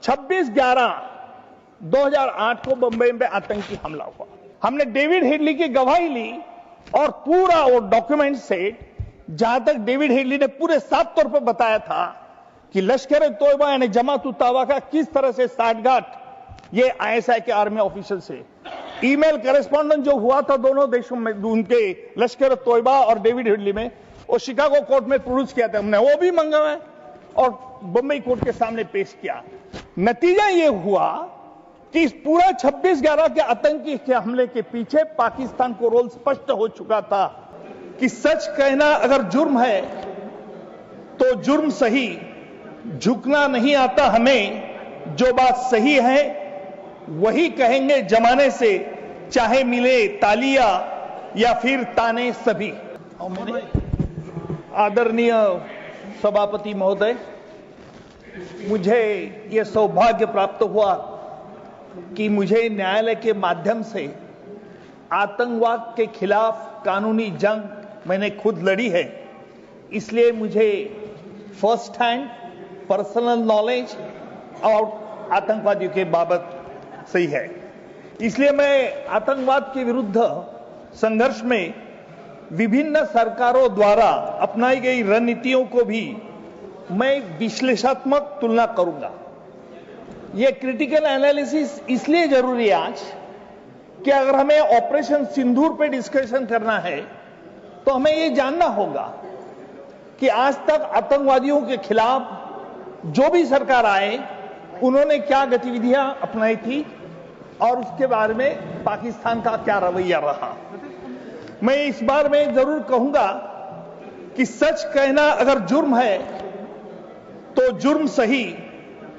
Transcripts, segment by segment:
26/11/2008 को बंबई में आतंकी हमला हुआ। हमने डेविड हेडली की गवाही ली और पूरा वो डॉक्यूमेंट से जहां तक डेविड हेडली ने पूरे साफ तौर पर बताया था कि लश्कर तोयबा यानी जमात उत दावा का किस तरह से साठगांठ ये आईएसआई के आर्मी ऑफिसर से ईमेल करेस्पॉन्डेंट जो हुआ था दोनों देशों में, उनके लश्कर तोयबा और डेविड हेडली में, वो शिकागो कोर्ट में प्रोड्यूस किया था हमने, वो भी मंगवाया और बंबई कोर्ट के सामने पेश किया। नतीजा ये हुआ कि इस पूरा 26/11 के आतंकी के हमले के पीछे पाकिस्तान को रोल स्पष्ट हो चुका था कि सच कहना अगर जुर्म है तो जुर्म सही, झुकना नहीं आता हमें, जो बात सही है वही कहेंगे जमाने से, चाहे मिले तालियां या फिर ताने सभी। आदरणीय सभापति महोदय, मुझे यह सौभाग्य प्राप्त हुआ कि मुझे न्यायालय के माध्यम से आतंकवाद के खिलाफ कानूनी जंग मैंने खुद लड़ी है, इसलिए मुझे फर्स्ट हैंड पर्सनल नॉलेज और आतंकवादियों के बाबत सही है। इसलिए मैं आतंकवाद के विरुद्ध संघर्ष में विभिन्न सरकारों द्वारा अपनाई गई रणनीतियों को भी मैं विश्लेषणात्मक तुलना करूंगा। यह क्रिटिकल एनालिसिस इसलिए जरूरी है आज कि अगर हमें ऑपरेशन सिंदूर पे डिस्कशन करना है तो हमें यह जानना होगा कि आज तक आतंकवादियों के खिलाफ जो भी सरकार आए उन्होंने क्या गतिविधियां अपनाई थी और उसके बारे में पाकिस्तान का क्या रवैया रहा। मैं इस बार में जरूर कहूंगा कि सच कहना अगर जुर्म है तो जुर्म सही,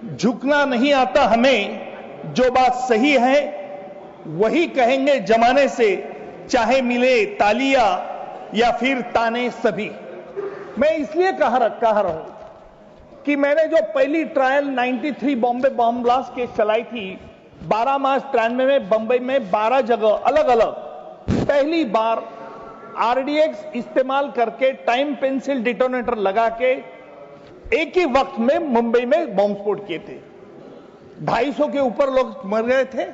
झुकना नहीं आता हमें, जो बात सही है वही कहेंगे जमाने से, चाहे मिले तालियां या फिर ताने सभी। मैं इसलिए कह रहा हूं कि मैंने जो पहली trial 93 Bombay bomb blast case चलाई थी 12 मार्च 93 में बंबई में 12 जगह अलग अलग पहली बार आरडीएक्स इस्तेमाल करके टाइम पेंसिल डिटोनेटर लगा के एक ही वक्त में मुंबई में बॉम्ब स्फोट किए थे। 250 के ऊपर लोग मर गए थे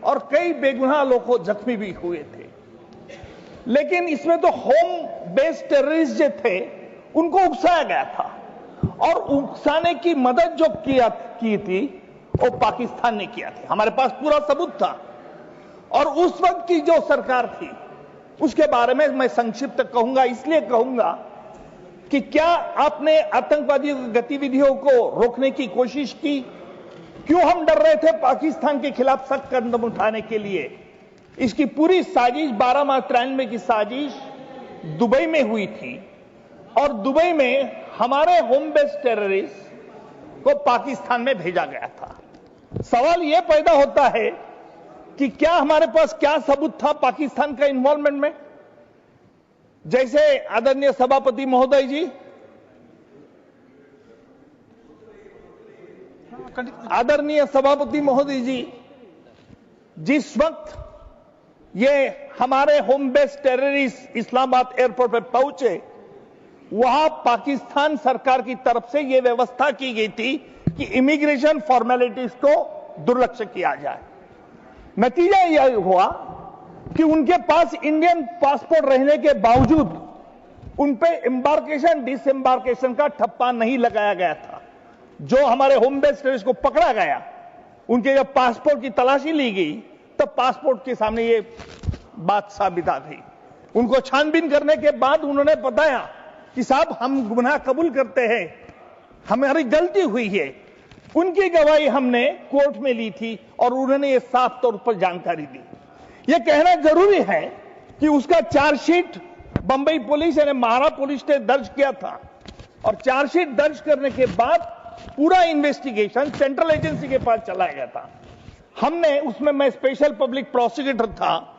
और कई बेगुनाह लोग जख्मी भी हुए थे। लेकिन इसमें तो होम बेस्ड टेररिस्ट जो थे उनको उकसाया गया था और उकसाने की मदद जो की थी वो पाकिस्तान ने किया था। हमारे पास पूरा सबूत था और उस वक्त की जो सरकार थी उसके बारे में मैं संक्षिप्त कहूंगा। इसलिए कहूंगा कि क्या आपने आतंकवादी गतिविधियों को रोकने की कोशिश की? क्यों हम डर रहे थे पाकिस्तान के खिलाफ सख्त कदम उठाने के लिए? इसकी पूरी साजिश 12 मार्च 93 की साजिश दुबई में हुई थी और दुबई में हमारे होम बेस्ड टेररिस्ट को पाकिस्तान में भेजा गया था। सवाल यह पैदा होता है कि क्या हमारे पास क्या सबूत था पाकिस्तान का इन्वॉल्वमेंट में? जैसे आदरणीय सभापति महोदय जी, जिस वक्त ये हमारे home based terrorist Islamabad airport पर पहुंचे वहां पाकिस्तान सरकार की तरफ से यह व्यवस्था की गई थी कि इमिग्रेशन फॉर्मेलिटीज को दुर्लक्ष्य किया जाए। नतीजा यह हुआ कि उनके पास इंडियन पासपोर्ट रहने के बावजूद उन पे एम्बार्केशन डिसएम्बार्केशन का ठप्पा नहीं लगाया गया था। जो हमारे होम बेस्ड टेररिस्ट को पकड़ा गया उनके जब पासपोर्ट की तलाशी ली गई तब पासपोर्ट के सामने ये बात साबित आ गई। उनको छानबीन करने के बाद उन्होंने बताया कि साहब हम गुनाह कबूल करते हैं, हमारी गलती हुई है। उनकी गवाही हमने कोर्ट में ली थी और उन्होंने ये साफ तौर पर जानकारी दी। यह कहना जरूरी है कि उसका चार्जशीट बंबई पुलिस यानी महारा पुलिस ने दर्ज किया था और चार्जशीट दर्ज करने के बाद पूरा इन्वेस्टिगेशन सेंट्रल एजेंसी के पास चलाया गया था। हमने उसमें, मैं स्पेशल पब्लिक प्रोसिक्यूटर था,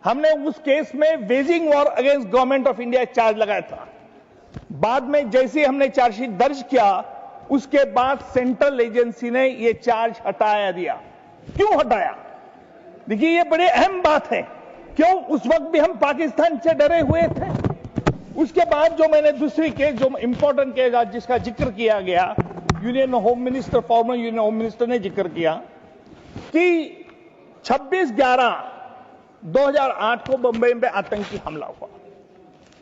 हमने उस केस में waging war against government of India charge लगाया था। बाद में जैसे हमने चार्जशीट दर्ज किया उसके बाद सेंट्रल एजेंसी ने यह चार्ज हटाया दिया। क्यों हटाया? देखिए ये बड़ी अहम बात है। क्यों? उस वक्त भी हम पाकिस्तान से डरे हुए थे। उसके बाद जो मैंने दूसरी केस जो इंपॉर्टेंट केस जिसका जिक्र किया गया, union home minister, farmer union home minister ने जिक्र किया कि 26/11/2008 को बंबई में आतंकी हमला हुआ।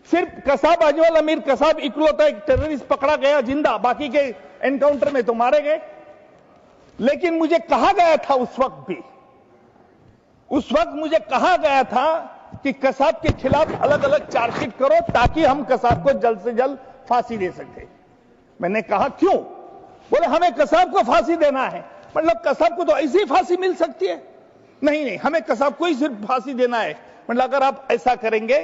सिर्फ कसाब अजमल अमीर कसाब इकलौता एक टेररिस्ट पकड़ा गया जिंदा, बाकी के एनकाउंटर में तो मारे गए। लेकिन मुझे कहा गया था उस वक्त मुझे कहा गया था कि कसाब के खिलाफ अलग अलग चार्जशीट करो ताकि हम कसाब को जल्द से जल्द फांसी दे सके। मैंने कहा क्यों? बोले हमें कसाब को फांसी देना है। मतलब कसाब को तो ऐसी फांसी मिल सकती है? नहीं, हमें कसाब को ही सिर्फ फांसी देना है। मतलब अगर आप ऐसा करेंगे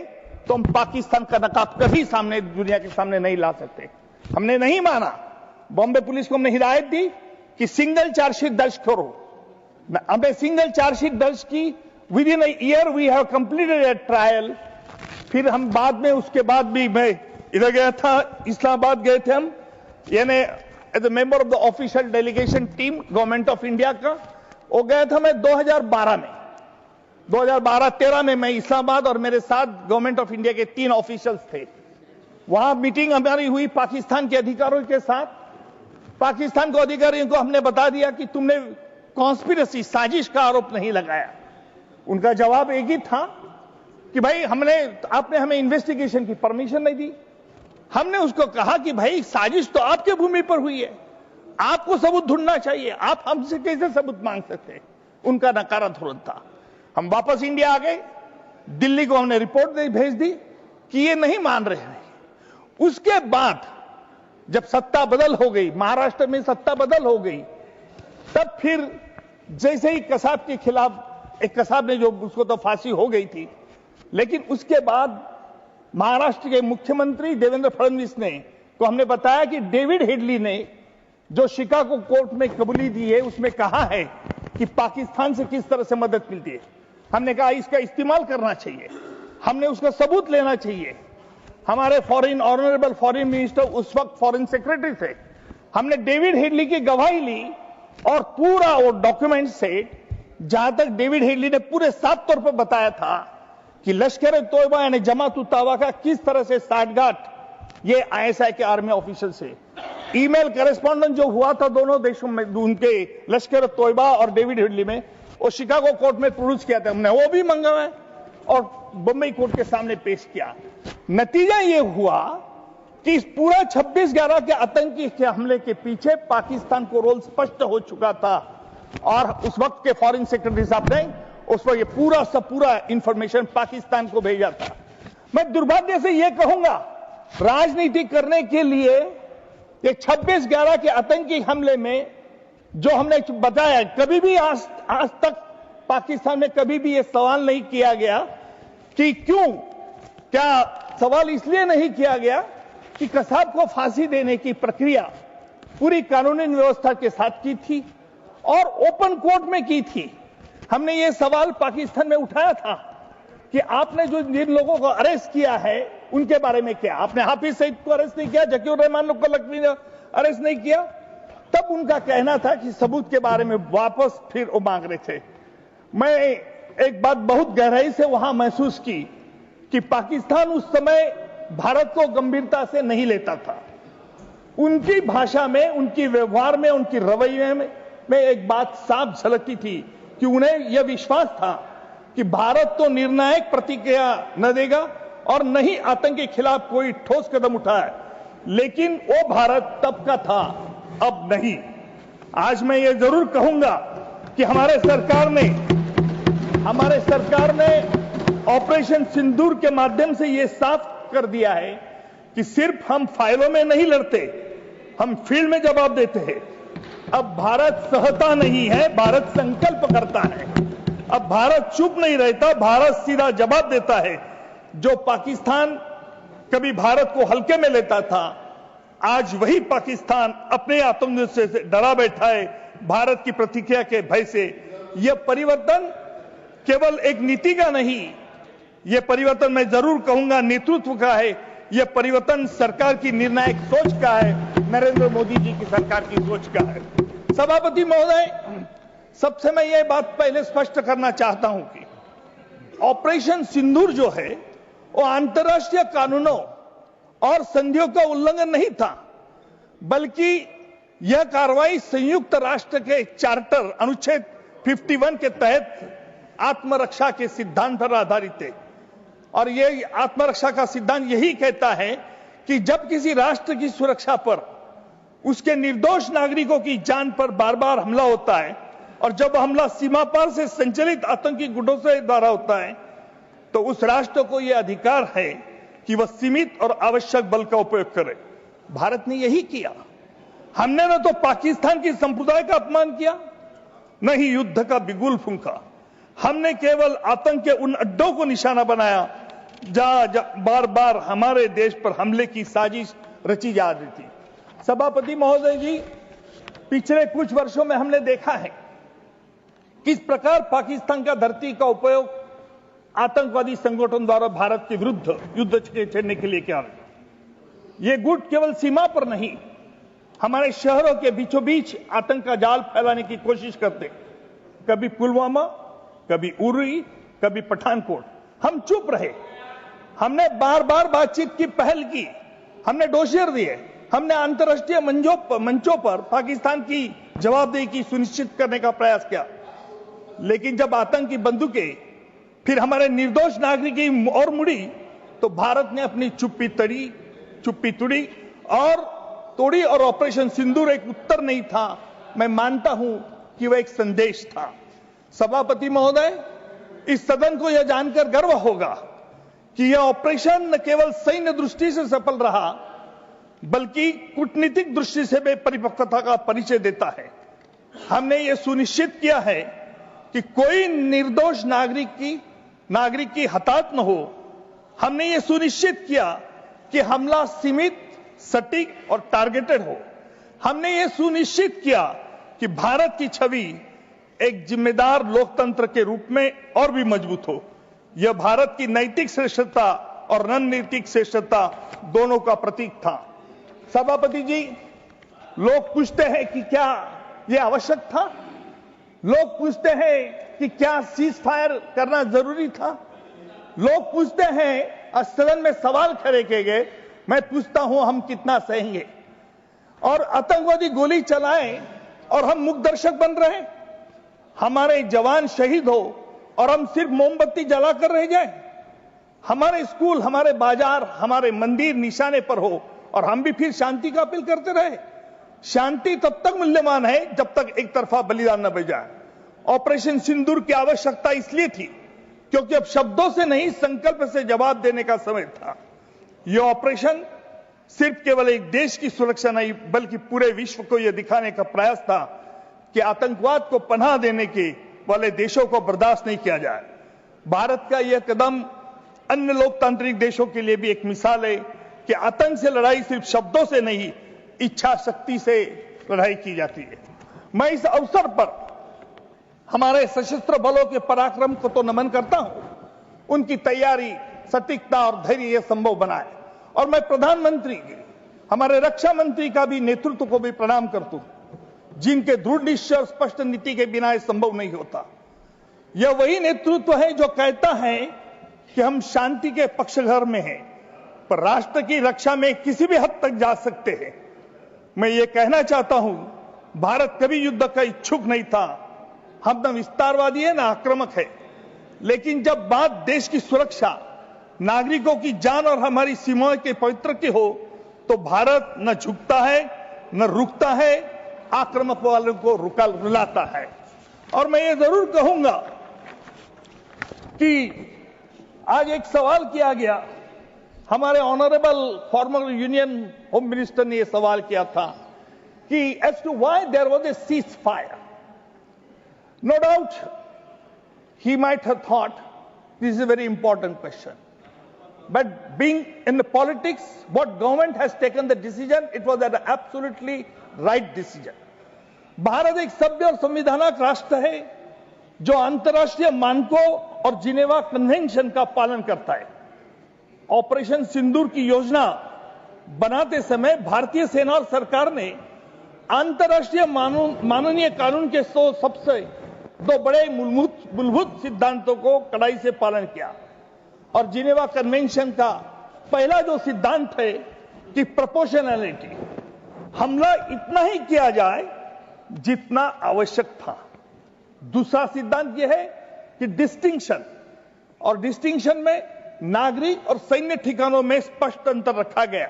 तो हम पाकिस्तान का नकाब कभी सामने दुनिया के सामने नहीं ला सकते। हमने नहीं माना। बॉम्बे पुलिस को हमने हिदायत दी कि सिंगल चार्जशीट दर्ज करो। हमें सिंगल चार्जशीट दर्ज की। Within a year we have completed a trial. फिर हम बाद में, उसके बाद भी मैं इधर गया था, इस्लामाबाद गए थे हम, यानी as a member of the official delegation team government of India का। वो गया था मैं 2012 में। 2012-13 में मैं इस्लामाबाद और मेरे साथ गवर्नमेंट ऑफ इंडिया के 3 ऑफिशियल्स थे। वहां मीटिंग हमारी हुई पाकिस्तान के अधिकारियों के साथ। पाकिस्तान के अधिकारियों को हमने बता दिया कि तुमने कॉन्स्पिरेसी, साजिश का आरोप नहीं लगाया। उनका जवाब एक ही था कि भाई आपने हमें इन्वेस्टिगेशन की परमिशन नहीं दी। हमने उसको कहा कि भाई साजिश तो आपके भूमि पर हुई है, आपको सबूत ढूंढना चाहिए, आप हमसे कैसे सबूत मांग सकते हैं? उनका नकारा धोरण था। हम वापस इंडिया आ गए। दिल्ली को हमने रिपोर्ट भेज दी कि ये नहीं मान रहे हैं। उसके बाद जब सत्ता बदल हो गई, महाराष्ट्र में सत्ता बदल हो गई, तब फिर जैसे ही कसाब के खिलाफ, एक कसाब ने जो उसको तो फांसी हो गई थी, लेकिन उसके बाद महाराष्ट्र के मुख्यमंत्री देवेंद्र फडणवीस ने को हमने बताया कि डेविड हेडली ने जो शिकागो कोर्ट में कबूली दी है, उसमें कहा है कि पाकिस्तान से किस तरह से मदद मिलती है। हमने कहा इसका इस्तेमाल करना चाहिए, हमने उसका सबूत लेना चाहिए। हमारे ऑनरेबल फॉरेन मिनिस्टर उस वक्त फॉरेन सेक्रेटरी थे। हमने डेविड हेडली की गवाही ली और पूरा वो डॉक्यूमेंट से, जहां तक डेविड हेडली ने पूरे साफ तौर पर बताया था कि लश्कर तोयबा यानी जमात उत दावा का किस तरह से साठगांठ ये आईएसआई के आर्मी ऑफिसर से ईमेल करेस्पॉन्डेंट जो हुआ था दोनों देशों में, उनके लश्कर तोयबा और डेविड हेडली में, वो शिकागो कोर्ट में प्रोड्यूस किया था। हमने वो भी मंगवाया और बंबई कोर्ट के सामने पेश किया। नतीजा ये हुआ कि इस पूरा 26/11 के आतंकी के हमले के पीछे पाकिस्तान को रोल स्पष्ट हो चुका था और उस वक्त के फॉरेन सेक्रेटरी साहब ने उस पर ये पूरा इंफॉर्मेशन पाकिस्तान को भेजा था। मैं दुर्भाग्य से ये कहूंगा, राजनीति करने के लिए ये 26/11 के आतंकी हमले में जो हमने बताया, कभी भी आज तक पाकिस्तान में कभी भी ये सवाल नहीं किया गया कि क्यों, क्या सवाल इसलिए नहीं किया गया कि कसाब को फांसी देने की प्रक्रिया पूरी कानूनी व्यवस्था के साथ की थी और ओपन कोर्ट में की थी। हमने ये सवाल पाकिस्तान में उठाया था कि आपने जिन लोगों को अरेस्ट किया है उनके बारे में क्या, आपने हाफिज सईद को अरेस्ट नहीं किया, जकीउर रहमान को लखवी ने अरेस्ट नहीं किया। तब उनका कहना था कि सबूत के बारे में वापस फिर वो मांग रहे थे। मैं एक बात बहुत गहराई से वहां महसूस की कि पाकिस्तान उस समय भारत को गंभीरता से नहीं लेता था। उनकी भाषा में, उनकी व्यवहार में, उनकी रवैये में एक बात साफ झलकती थी कि उन्हें यह विश्वास था कि भारत तो निर्णायक प्रतिक्रिया न देगा और न ही आतंक के खिलाफ कोई ठोस कदम उठाए, लेकिन वो भारत तब का था, अब नहीं। आज मैं ये जरूर कहूंगा कि हमारे सरकार ने ऑपरेशन सिंदूर के माध्यम से ये साफ कर दिया है कि सिर्फ हम फाइलों में नहीं लड़ते, हम फील्ड में जवाब देते हैं। अब भारत सहता नहीं है, भारत संकल्प करता है। अब भारत चुप नहीं रहता, भारत सीधा जवाब देता है। जो पाकिस्तान कभी भारत को हल्के में लेता था, आज वही पाकिस्तान अपने आतंकवाद से डरा बैठा है, भारत की प्रतिक्रिया के भय से। यह परिवर्तन केवल एक नीति का नहीं, यह परिवर्तन मैं जरूर कहूंगा नेतृत्व का है। यह परिवर्तन सरकार की निर्णायक सोच का है, नरेंद्र मोदी जी की सरकार की सोच का है। सभापति महोदय, सबसे मैं यह बात पहले स्पष्ट करना चाहता हूं कि ऑपरेशन सिंदूर जो है वो अंतर्राष्ट्रीय कानूनों और संधियों का उल्लंघन नहीं था, बल्कि यह कार्रवाई संयुक्त राष्ट्र के चार्टर अनुच्छेद 51 के तहत आत्मरक्षा के सिद्धांत पर आधारित है। और यह आत्मरक्षा का सिद्धांत यही कहता है कि जब किसी राष्ट्र की सुरक्षा पर उसके निर्दोष नागरिकों की जान पर बार बार हमला होता है और जब हमला सीमा पार से संचालित आतंकी गुटों से द्वारा होता है, तो उस राष्ट्र को यह अधिकार है कि वह सीमित और आवश्यक बल का उपयोग करे। भारत ने यही किया। हमने न तो पाकिस्तान की संप्रदाय का अपमान किया, न ही युद्ध का बिगुल फूंका। हमने केवल आतंक के उन अड्डों को निशाना बनाया जहां बार बार हमारे देश पर हमले की साजिश रची जा रही थी। सभापति महोदय जी, पिछले कुछ वर्षों में हमने देखा है किस प्रकार पाकिस्तान का धरती का उपयोग आतंकवादी संगठन द्वारा भारत के विरुद्ध युद्ध छेड़ने के लिए किया। ये गुट केवल सीमा पर नहीं, हमारे शहरों के बीचों बीच आतंक का जाल फैलाने की कोशिश करते। कभी पुलवामा, कभी उरी, कभी पठानकोट। हम चुप रहे। हमने बार बार बातचीत की पहल की, हमने डोसियर दिए, हमने अंतर्राष्ट्रीय मंचों पर पाकिस्तान की जवाबदेही की सुनिश्चित करने का प्रयास किया। लेकिन जब आतंकी बंदूकें फिर हमारे निर्दोष नागरिक की ओर मुड़ी, तो भारत ने अपनी चुप्पी तोड़ी और ऑपरेशन सिंदूर एक उत्तर नहीं था, मैं मानता हूं कि वह एक संदेश था। सभापति महोदय, इस सदन को यह जानकर गर्व होगा कि यह ऑपरेशन न केवल सैन्य दृष्टि से सफल रहा, बल्कि कूटनीतिक दृष्टि से भी परिपक्वता का परिचय देता है। हमने यह सुनिश्चित किया है कि कोई निर्दोष नागरिक की हताहत न हो। हमने यह सुनिश्चित किया कि हमला सीमित, सटीक और टारगेटेड हो। हमने यह सुनिश्चित किया कि भारत की छवि एक जिम्मेदार लोकतंत्र के रूप में और भी मजबूत हो। यह भारत की नैतिक श्रेष्ठता और रणनीतिक श्रेष्ठता दोनों का प्रतीक था। सभापति जी, लोग पूछते हैं कि क्या यह आवश्यक था? लोग पूछते हैं कि क्या सीज फायर करना जरूरी था? लोग पूछते हैं, सदन में सवाल खड़े किए गए। मैं पूछता हूं, हम कितना सहेंगे? और आतंकवादी गोली चलाएं और हम मुख दर्शक बन रहे हैं। हमारे जवान शहीद हो और हम सिर्फ मोमबत्ती जलाकर रह जाएं। हमारे स्कूल, हमारे बाजार, हमारे मंदिर निशाने पर हो और हम भी फिर शांति का अपील करते रहे। शांति तब तक मूल्यवान है जब तक एक तरफा बलिदान न बजाए। ऑपरेशन सिंदूर की आवश्यकता इसलिए थी क्योंकि अब शब्दों से नहीं, संकल्प से जवाब देने का समय था। यह ऑपरेशन सिर्फ केवल एक देश की सुरक्षा नहीं, बल्कि पूरे विश्व को यह दिखाने का प्रयास था कि आतंकवाद को पनाह देने के वाले देशों को बर्दाश्त नहीं किया जाए। भारत का यह कदम अन्य लोकतांत्रिक देशों के लिए भी एक मिसाल है कि आतंक से लड़ाई सिर्फ शब्दों से नहीं, इच्छा शक्ति से लड़ाई की जाती है। मैं इस अवसर पर हमारे सशस्त्र बलों के पराक्रम को तो नमन करता हूं, उनकी तैयारी, सटीकता और धैर्य यह संभव बनाए। और मैं प्रधानमंत्री, हमारे रक्षा मंत्री का भी नेतृत्व को भी प्रणाम करता हूं, जिनके दृढ़ निश्चय और स्पष्ट नीति के बिना यह संभव नहीं होता। यह वही नेतृत्व है जो कहता है कि हम शांति के पक्षधर में हैं, पर राष्ट्र की रक्षा में किसी भी हद तक जा सकते हैं। मैं ये कहना चाहता हूं, भारत कभी युद्ध का इच्छुक नहीं था। हम न विस्तारवादी है, न आक्रामक है। लेकिन जब बात देश की सुरक्षा, नागरिकों की जान और हमारी सीमाओं के पवित्र की हो, तो भारत न झुकता है, न रुकता है, आक्रामक वालों को रुलाता है। और मैं ये जरूर कहूंगा कि आज एक सवाल किया गया, हमारे honourable former union home minister ने यह सवाल किया था कि as to why there was a ceasefire. No doubt he might have thought this is a very important question, but being in the politics, what government has taken the decision, it was an absolutely right decision. Bharat एक सभ्य और संविधानक राष्ट्र है जो अंतर्राष्ट्रीय मानकों और जिनेवा कन्वेंशन का पालन करता है। ऑपरेशन सिंदूर की योजना बनाते समय भारतीय सेना और सरकार ने अंतर्राष्ट्रीय मानवीय कानून के सबसे दो बड़े मूलभूत सिद्धांतों को कड़ाई से पालन किया। और जिनेवा कन्वेंशन का पहला जो सिद्धांत है कि प्रोपोर्शनैलिटी, हमला इतना ही किया जाए जितना आवश्यक था। दूसरा सिद्धांत यह है कि डिस्टिंक्शन, और डिस्टिंक्शन में नागरिक और सैन्य ठिकानों में स्पष्ट अंतर रखा गया।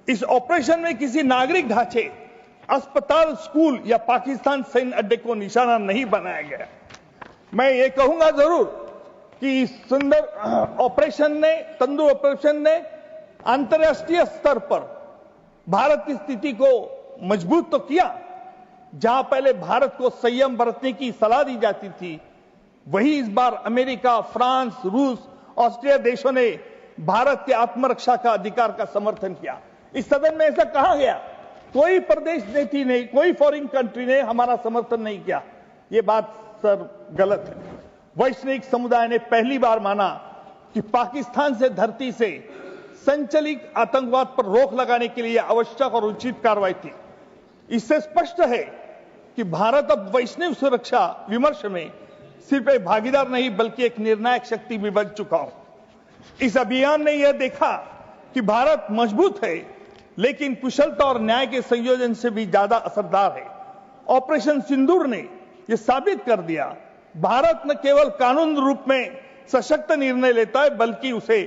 इस ऑपरेशन में किसी नागरिक ढांचे, अस्पताल, स्कूल या पाकिस्तान सैन्य अड्डे को निशाना नहीं बनाया गया। मैं ये कहूंगा जरूर कि इस सुंदर ऑपरेशन ने, तंदूर ऑपरेशन ने अंतर्राष्ट्रीय स्तर पर भारत की स्थिति को मजबूत तो किया। जहां पहले भारत को संयम बरतने की सलाह दी जाती थी, वही इस बार अमेरिका, फ्रांस, रूस, ऑस्ट्रिया देशों ने भारत के आत्मरक्षा का अधिकार का समर्थन किया। इस सदन में ऐसा कहा गया, कोई प्रदेश नीति नहीं, कोई फॉरेन कंट्री ने हमारा समर्थन नहीं किया। यह बात सर गलत है। वैश्विक समुदाय ने पहली बार माना कि पाकिस्तान से धरती से संचालित आतंकवाद पर रोक लगाने के लिए आवश्यक और उचित कार्रवाई थी। इससे स्पष्ट है कि भारत अब वैश्विक सुरक्षा विमर्श में सिर्फ एक भागीदार नहीं बल्कि एक निर्णायक शक्ति भी बन चुका हो। इस अभियान ने यह देखा कि भारत मजबूत है लेकिन कुशलता और न्याय के संयोजन से भी ज्यादा असरदार है। ऑपरेशन सिंदूर ने यह साबित कर दिया, भारत न केवल कानून रूप में सशक्त निर्णय लेता है बल्कि उसे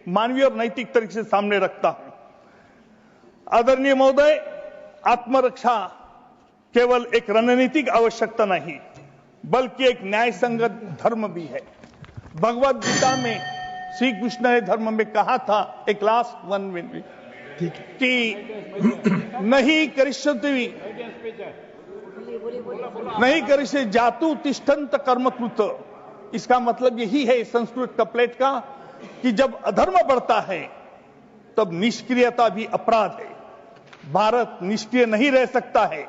मानवीय और नैतिक तरीके से सामने रखता है। आदरणीय महोदय, आत्मरक्षा केवल एक रणनीतिक आवश्यकता नहीं बल्कि एक न्याय संगत धर्म भी है। भगवद गीता में श्री कृष्ण ने धर्म में कहा था, एक लास्ट 1 मिनट, कि नहीं करिष्ये जातु तिष्ठन्त कर्मकृत। इसका मतलब यही है संस्कृत कपलेट का कि जब अधर्म बढ़ता है तब निष्क्रियता भी अपराध है। भारत निष्क्रिय नहीं रह सकता है।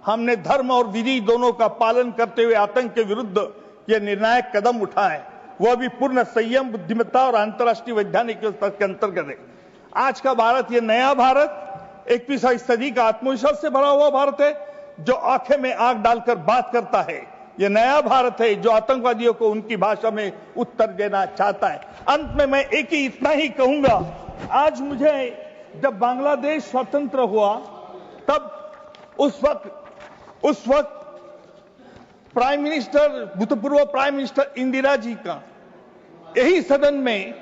हमने धर्म और विधि दोनों का पालन करते हुए आतंक के विरुद्ध यह निर्णायक कदम उठाए, वह भी पूर्ण संयम, बुद्धिमत्ता और अंतर्राष्ट्रीय वैज्ञानिक स्तर के अंतर्गत है। आज का भारत, यह नया भारत, 21वीं सदी का आत्मविश्वास से भरा हुआ भारत है जो आंखें में आंख डालकर बात करता है। यह नया भारत है जो आतंकवादियों को उनकी भाषा में उत्तर देना चाहता है। अंत में मैं एक ही इतना ही कहूंगा, आज मुझे जब बांग्लादेश स्वतंत्र हुआ तब उस वक्त प्राइम मिनिस्टर, भूतपूर्व प्राइम मिनिस्टर इंदिरा जी का यही सदन में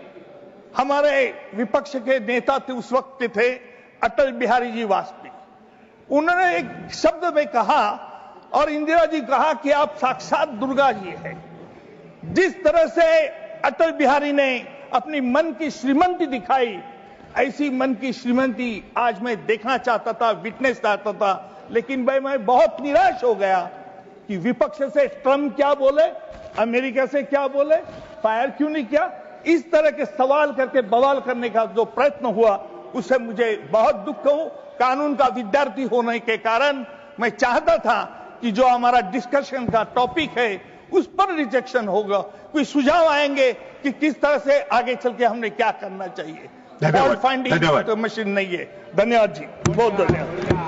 हमारे विपक्ष के नेता थे, उस वक्त के थे अटल बिहारी जी वाजपेयी। उन्होंने एक शब्द में कहा और इंदिरा जी कहा कि आप साक्षात दुर्गा जी हैं। जिस तरह से अटल बिहारी ने अपनी मन की श्रीमंती दिखाई, ऐसी मन की श्रीमंती आज मैं देखना चाहता था, विटनेस चाहता था। लेकिन मैं बहुत निराश हो गया कि विपक्ष से ट्रम्प क्या बोले, अमेरिका से क्या बोले, फायर क्यों नहीं किया, इस तरह के सवाल करके बवाल करने का जो प्रयत्न हुआ उससे मुझे बहुत दुख हूं। कानून का विद्यार्थी होने के कारण मैं चाहता था कि जो हमारा डिस्कशन का टॉपिक है उस पर रिजेक्शन होगा, कोई सुझाव आएंगे कि किस तरह से आगे चल के हमने क्या करना चाहिए। धन्यवाद। मशीन नहीं है। धन्यवाद जी, बहुत धन्यवाद।